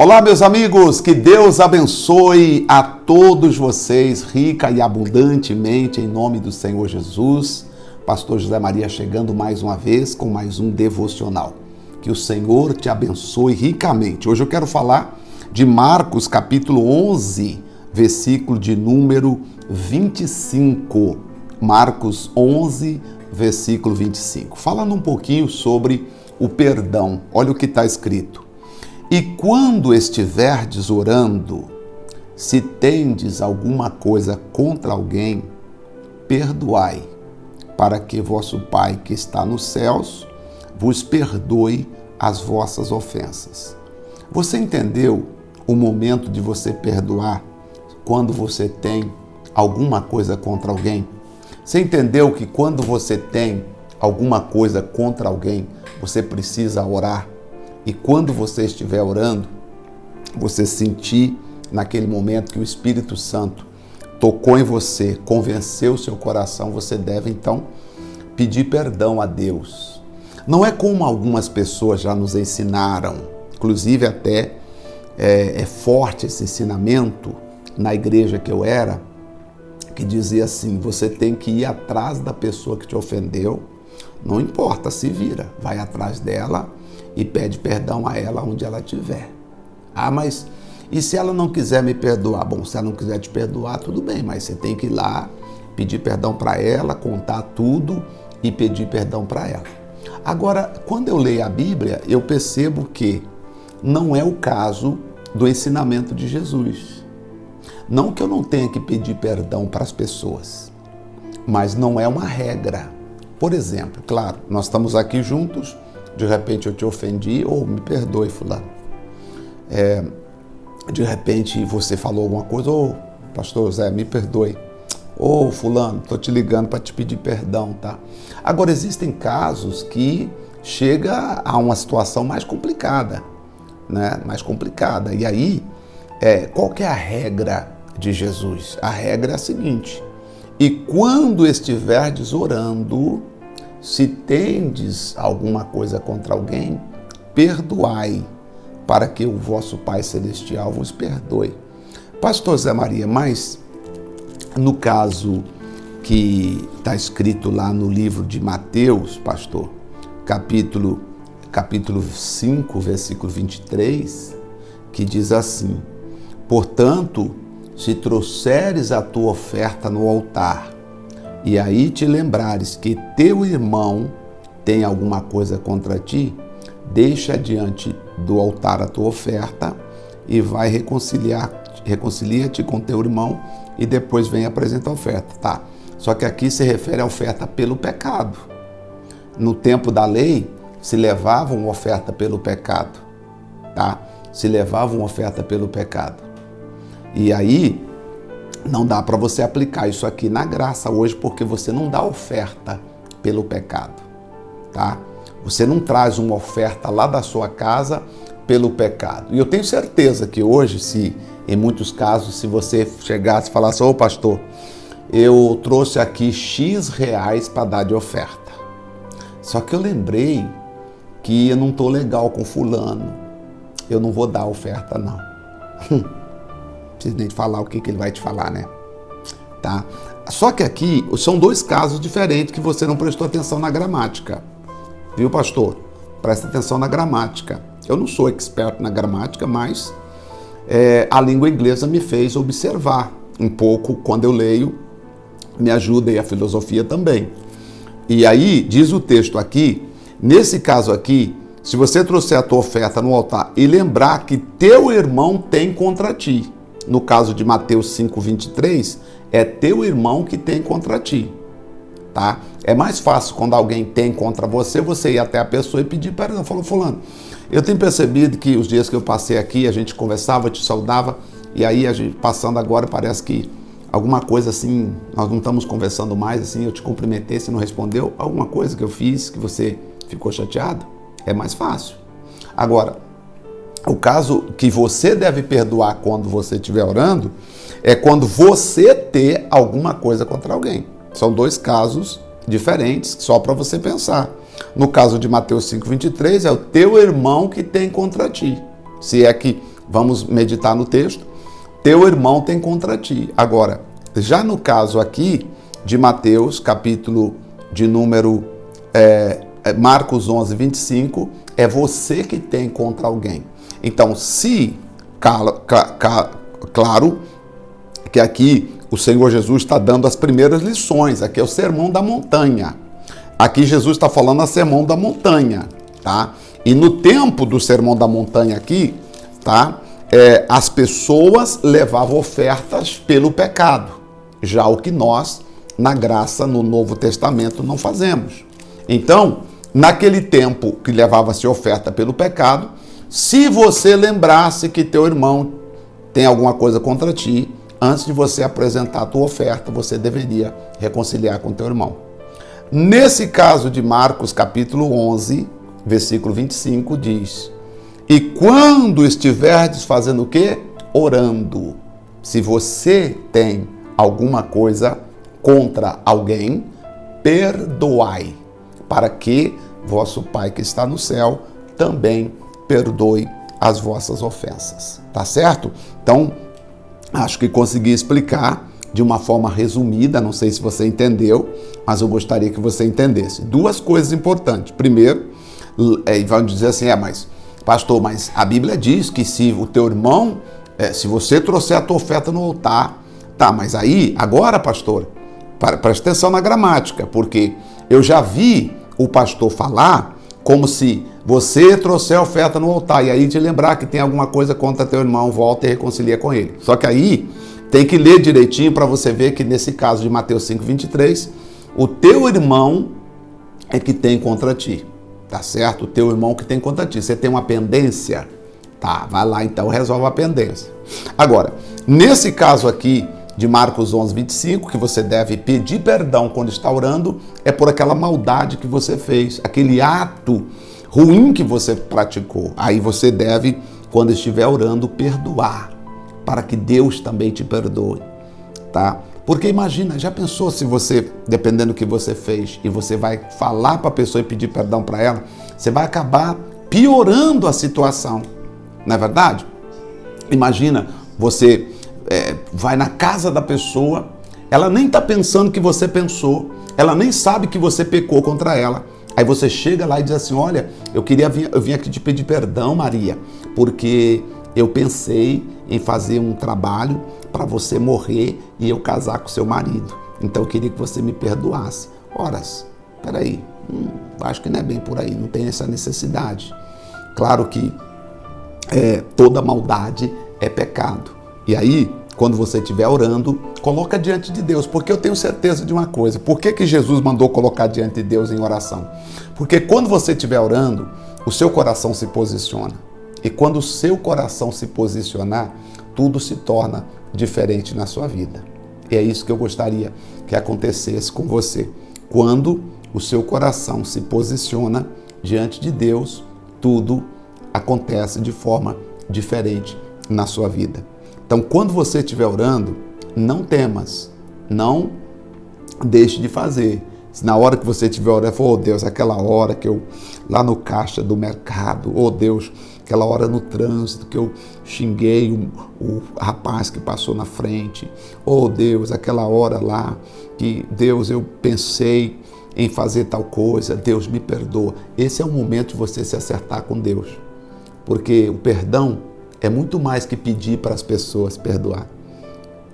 Olá, meus amigos, que Deus abençoe a todos vocês, rica e abundantemente, em nome do Senhor Jesus. Pastor José Maria chegando mais uma vez com mais um devocional. Que o Senhor te abençoe ricamente. Hoje eu quero falar de Marcos capítulo 11, versículo de número 25. Marcos 11, versículo 25. Falando um pouquinho sobre o perdão. Olha o que está escrito. E quando estiverdes orando, se tendes alguma coisa contra alguém, perdoai, para que vosso Pai que está nos céus vos perdoe as vossas ofensas. Você entendeu o momento de você perdoar quando você tem alguma coisa contra alguém? Você entendeu que quando você tem alguma coisa contra alguém, você precisa orar? E quando você estiver orando, você sentir naquele momento que o Espírito Santo tocou em você, convenceu o seu coração, você deve então pedir perdão a Deus. Não é como algumas pessoas já nos ensinaram, inclusive até é forte esse ensinamento na igreja que eu era, que dizia assim, você tem que ir atrás da pessoa que te ofendeu, não importa, se vira, vai atrás dela e pede perdão a ela onde ela estiver. Ah, mas e se ela não quiser me perdoar? Bom, se ela não quiser te perdoar, tudo bem, mas você tem que ir lá, pedir perdão para ela, contar tudo e pedir perdão para ela. Agora, quando eu leio a Bíblia, eu percebo que não é o caso do ensinamento de Jesus. Não que eu não tenha que pedir perdão para as pessoas, mas não é uma regra. Por exemplo, claro, nós estamos aqui juntos, de repente eu te ofendi, ou me perdoe, fulano. De repente você falou alguma coisa, pastor Zé, me perdoe. Fulano, estou te ligando para te pedir perdão, tá? Agora, existem casos que chega a uma situação mais complicada, né? Mais complicada. E aí, qual que é a regra de Jesus? A regra é a seguinte, e quando estiverdes orando, se tendes alguma coisa contra alguém, perdoai, para que o vosso Pai Celestial vos perdoe. Pastor Zé Maria, mas no caso que está escrito lá no livro de Mateus, pastor, capítulo 5, versículo 23, que diz assim, portanto, se trouxeres a tua oferta no altar, e aí te lembrares que teu irmão tem alguma coisa contra ti, deixa diante do altar a tua oferta e vai reconcilia-te com teu irmão e depois vem apresentar a oferta. Tá. Só que aqui se refere à oferta pelo pecado. No tempo da lei, se levava uma oferta pelo pecado. Tá? Se levava uma oferta pelo pecado. E aí, não dá para você aplicar isso aqui na graça hoje, porque você não dá oferta pelo pecado, tá? Você não traz uma oferta lá da sua casa pelo pecado. E eu tenho certeza que hoje, se em muitos casos, se você chegasse e falasse, pastor, eu trouxe aqui X reais para dar de oferta. Só que eu lembrei que eu não estou legal com fulano, eu não vou dar oferta não. Não precisa nem falar o que ele vai te falar, né? Tá? Só que aqui são dois casos diferentes que você não prestou atenção na gramática. Viu, pastor? Presta atenção na gramática. Eu não sou experto na gramática, mas a língua inglesa me fez observar um pouco quando eu leio, me ajuda e a filosofia também. E aí, diz o texto aqui, nesse caso aqui, se você trouxer a tua oferta no altar e lembrar que teu irmão tem contra ti, no caso de Mateus 5, 23, é teu irmão que tem contra ti, tá? É mais fácil quando alguém tem contra você, você ir até a pessoa e pedir perdão. Falou, fulano, eu tenho percebido que os dias que eu passei aqui, a gente conversava, te saudava, e aí a gente passando agora parece que alguma coisa assim, nós não estamos conversando mais, assim, eu te cumprimentei, você não respondeu, alguma coisa que eu fiz que você ficou chateado, é mais fácil. Agora, o caso que você deve perdoar quando você estiver orando é quando você ter alguma coisa contra alguém. São dois casos diferentes, só para você pensar. No caso de Mateus 5, 23, é o teu irmão que tem contra ti. Se é que vamos meditar no texto. Teu irmão tem contra ti. Agora, já no caso aqui de Mateus, capítulo de número Marcos 11, 25, é você que tem contra alguém. Então, claro que aqui o Senhor Jesus está dando as primeiras lições, aqui é o Sermão da Montanha. Aqui Jesus está falando a Sermão da Montanha, tá? E no tempo do Sermão da Montanha aqui, tá? As pessoas levavam ofertas pelo pecado, já o que nós, na graça, no Novo Testamento, não fazemos. Então, naquele tempo que levava-se oferta pelo pecado, se você lembrasse que teu irmão tem alguma coisa contra ti, antes de você apresentar a tua oferta, você deveria reconciliar com teu irmão. Nesse caso de Marcos, capítulo 11, versículo 25, diz: e quando estiverdes fazendo o quê? Orando. Se você tem alguma coisa contra alguém, perdoai, para que vosso Pai que está no céu também perdoe as vossas ofensas. Tá certo? Então, acho que consegui explicar de uma forma resumida, não sei se você entendeu, mas eu gostaria que você entendesse. Duas coisas importantes. Primeiro, vão dizer assim, mas pastor, mas a Bíblia diz que se o teu irmão, se você trouxer a tua oferta no altar, tá, mas aí, agora, pastor, presta atenção na gramática, porque eu já vi o pastor falar como se você trouxer a oferta no altar e aí te lembrar que tem alguma coisa contra teu irmão, volta e reconcilia com ele. Só que aí tem que ler direitinho para você ver que nesse caso de Mateus 5:23, o teu irmão é que tem contra ti, tá certo? O teu irmão que tem contra ti. Você tem uma pendência? Tá, vai lá então, resolve a pendência. Agora, nesse caso aqui de Marcos 11:25, que você deve pedir perdão quando está orando, é por aquela maldade que você fez, aquele ato ruim que você praticou. Aí você deve, quando estiver orando, perdoar, para que Deus também te perdoe, tá? Porque imagina, já pensou se você, dependendo do que você fez, e você vai falar para a pessoa e pedir perdão para ela, você vai acabar piorando a situação, não é verdade? Imagina, você vai na casa da pessoa, ela nem está pensando que você pensou, ela nem sabe que você pecou contra ela. Aí você chega lá e diz assim, olha, eu vim aqui te pedir perdão, Maria, porque eu pensei em fazer um trabalho para você morrer e eu casar com seu marido. Então eu queria que você me perdoasse. Ora, peraí, acho que não é bem por aí, não tem essa necessidade. Claro que toda maldade é pecado. E aí, quando você estiver orando, coloca diante de Deus, porque eu tenho certeza de uma coisa. Por que Jesus mandou colocar diante de Deus em oração? Porque quando você estiver orando, o seu coração se posiciona. E quando o seu coração se posicionar, tudo se torna diferente na sua vida. E é isso que eu gostaria que acontecesse com você. Quando o seu coração se posiciona diante de Deus, tudo acontece de forma diferente na sua vida. Então, quando você estiver orando, não temas, não deixe de fazer. Se na hora que você estiver orando, oh Deus, aquela hora que eu, lá no caixa do mercado, oh Deus, aquela hora no trânsito que eu xinguei o rapaz que passou na frente, oh Deus, aquela hora lá que, Deus, eu pensei em fazer tal coisa, Deus me perdoa. Esse é o momento de você se acertar com Deus, porque o perdão é muito mais que pedir para as pessoas perdoar.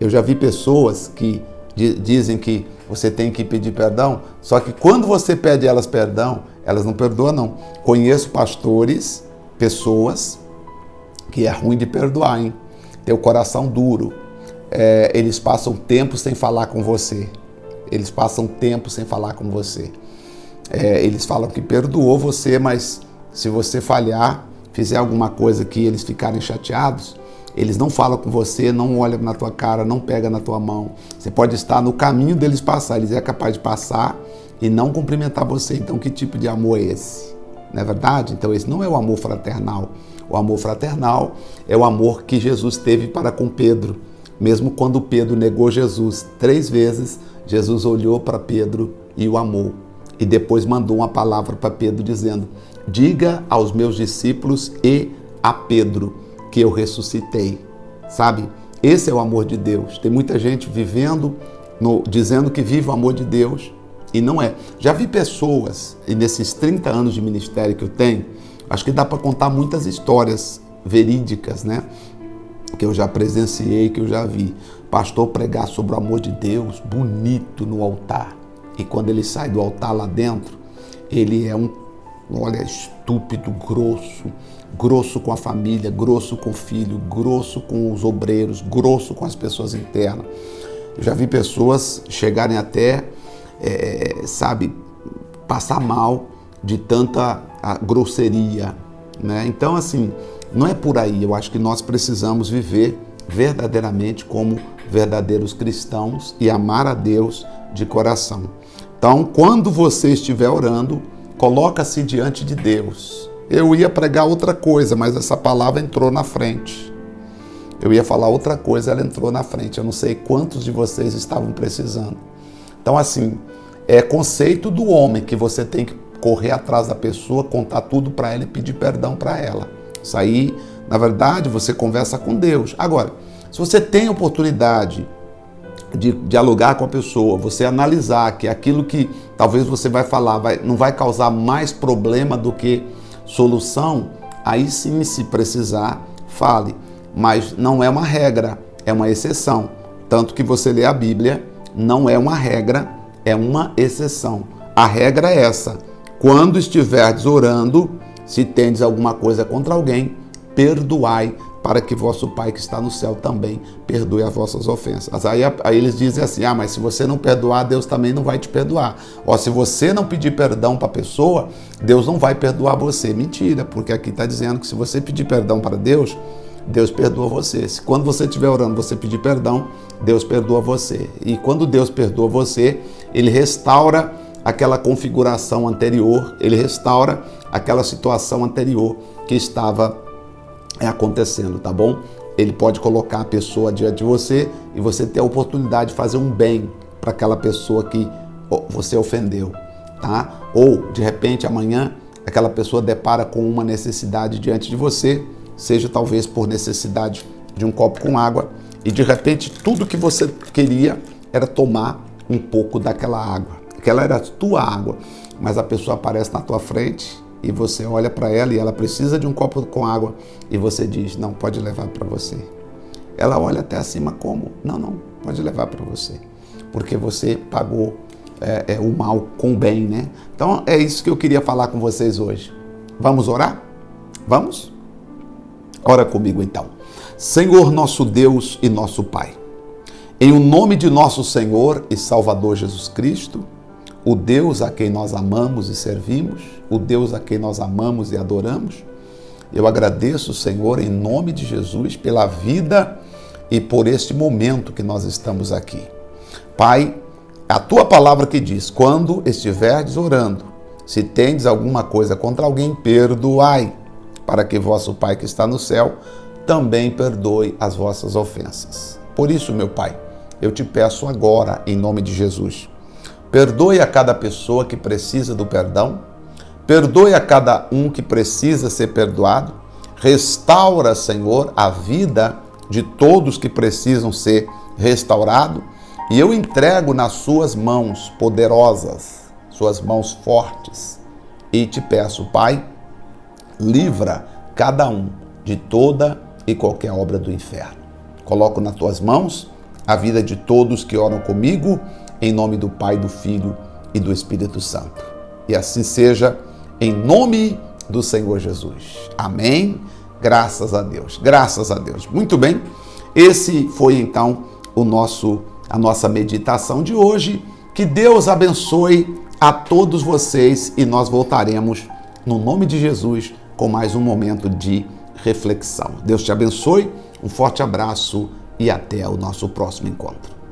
Eu já vi pessoas que dizem que você tem que pedir perdão, só que quando você pede elas perdão, elas não perdoam não. Conheço pastores, pessoas que é ruim de perdoar, hein? Tem o coração duro. Eles passam tempo sem falar com você. Eles passam tempo sem falar com você. Eles falam que perdoou você, mas se você falhar, fizer alguma coisa que eles ficarem chateados, eles não falam com você, não olham na tua cara, não pegam na tua mão. Você pode estar no caminho deles passar, eles é capaz de passar e não cumprimentar você. Então, que tipo de amor é esse? Não é verdade? Então, esse não é o amor fraternal. O amor fraternal é o amor que Jesus teve para com Pedro. Mesmo quando Pedro negou Jesus 3 vezes, Jesus olhou para Pedro e o amou. E depois mandou uma palavra para Pedro dizendo: diga aos meus discípulos e a Pedro porque eu ressuscitei, sabe? Esse é o amor de Deus. Tem muita gente vivendo, dizendo que vive o amor de Deus e não é. Já vi pessoas, e nesses 30 anos de ministério que eu tenho, acho que dá para contar muitas histórias verídicas, né? Que eu já presenciei, que eu já vi. Pastor pregar sobre o amor de Deus, bonito no altar. E quando ele sai do altar lá dentro, ele é estúpido, grosso com a família, grosso com o filho, grosso com os obreiros, grosso com as pessoas internas. Eu já vi pessoas chegarem até, passar mal de tanta grosseria, né? Então, assim, não é por aí. Eu acho que nós precisamos viver verdadeiramente como verdadeiros cristãos e amar a Deus de coração. Então, quando você estiver orando, coloca-se diante de Deus. Eu ia pregar outra coisa, mas essa palavra entrou na frente. Eu ia falar outra coisa, ela entrou na frente. Eu não sei quantos de vocês estavam precisando. Então, assim, é conceito do homem que você tem que correr atrás da pessoa, contar tudo para ela e pedir perdão para ela. Isso aí, na verdade, você conversa com Deus. Agora, se você tem a oportunidade de dialogar com a pessoa, você analisar que aquilo que talvez você vai falar não vai causar mais problema do que solução, aí sim, se precisar, fale. Mas não é uma regra, é uma exceção. Tanto que você lê a Bíblia, não é uma regra, é uma exceção. A regra é essa: quando estiverdes orando, se tendes alguma coisa contra alguém, perdoai, para que vosso Pai que está no céu também perdoe as vossas ofensas. Aí eles dizem assim, mas se você não perdoar, Deus também não vai te perdoar. Se você não pedir perdão para a pessoa, Deus não vai perdoar você. Mentira, porque aqui está dizendo que se você pedir perdão para Deus, Deus perdoa você. Se quando você estiver orando, você pedir perdão, Deus perdoa você. E quando Deus perdoa você, Ele restaura aquela configuração anterior, Ele restaura aquela situação anterior que estava acontecendo, tá bom? Ele pode colocar a pessoa diante de você e você ter a oportunidade de fazer um bem para aquela pessoa que você ofendeu, tá? Ou, de repente, amanhã, aquela pessoa depara com uma necessidade diante de você, seja talvez por necessidade de um copo com água, e de repente tudo que você queria era tomar um pouco daquela água. Aquela era a tua água, mas a pessoa aparece na tua frente e você olha para ela e ela precisa de um copo com água e você diz, não, pode levar para você. Ela olha até acima como? Não, pode levar para você. Porque você pagou o mal com o bem, né? Então é isso que eu queria falar com vocês hoje. Vamos orar? Vamos? Ora comigo então. Senhor nosso Deus e nosso Pai, em o nome de nosso Senhor e Salvador Jesus Cristo, o Deus a quem nós amamos e servimos, o Deus a quem nós amamos e adoramos, eu agradeço, Senhor, em nome de Jesus, pela vida e por este momento que nós estamos aqui. Pai, a tua palavra que diz, quando estiverdes orando, se tendes alguma coisa contra alguém, perdoai, para que vosso Pai que está no céu também perdoe as vossas ofensas. Por isso, meu Pai, eu te peço agora, em nome de Jesus, perdoe a cada pessoa que precisa do perdão, perdoe a cada um que precisa ser perdoado, restaura, Senhor, a vida de todos que precisam ser restaurados, e eu entrego nas suas mãos poderosas, suas mãos fortes, e te peço, Pai, livra cada um de toda e qualquer obra do inferno. Coloco nas tuas mãos a vida de todos que oram comigo, em nome do Pai, do Filho e do Espírito Santo. E assim seja, em nome do Senhor Jesus. Amém? Graças a Deus. Graças a Deus. Muito bem. Esse foi então a nossa meditação de hoje. Que Deus abençoe a todos vocês e nós voltaremos no nome de Jesus com mais um momento de reflexão. Deus te abençoe. Um forte abraço e até o nosso próximo encontro.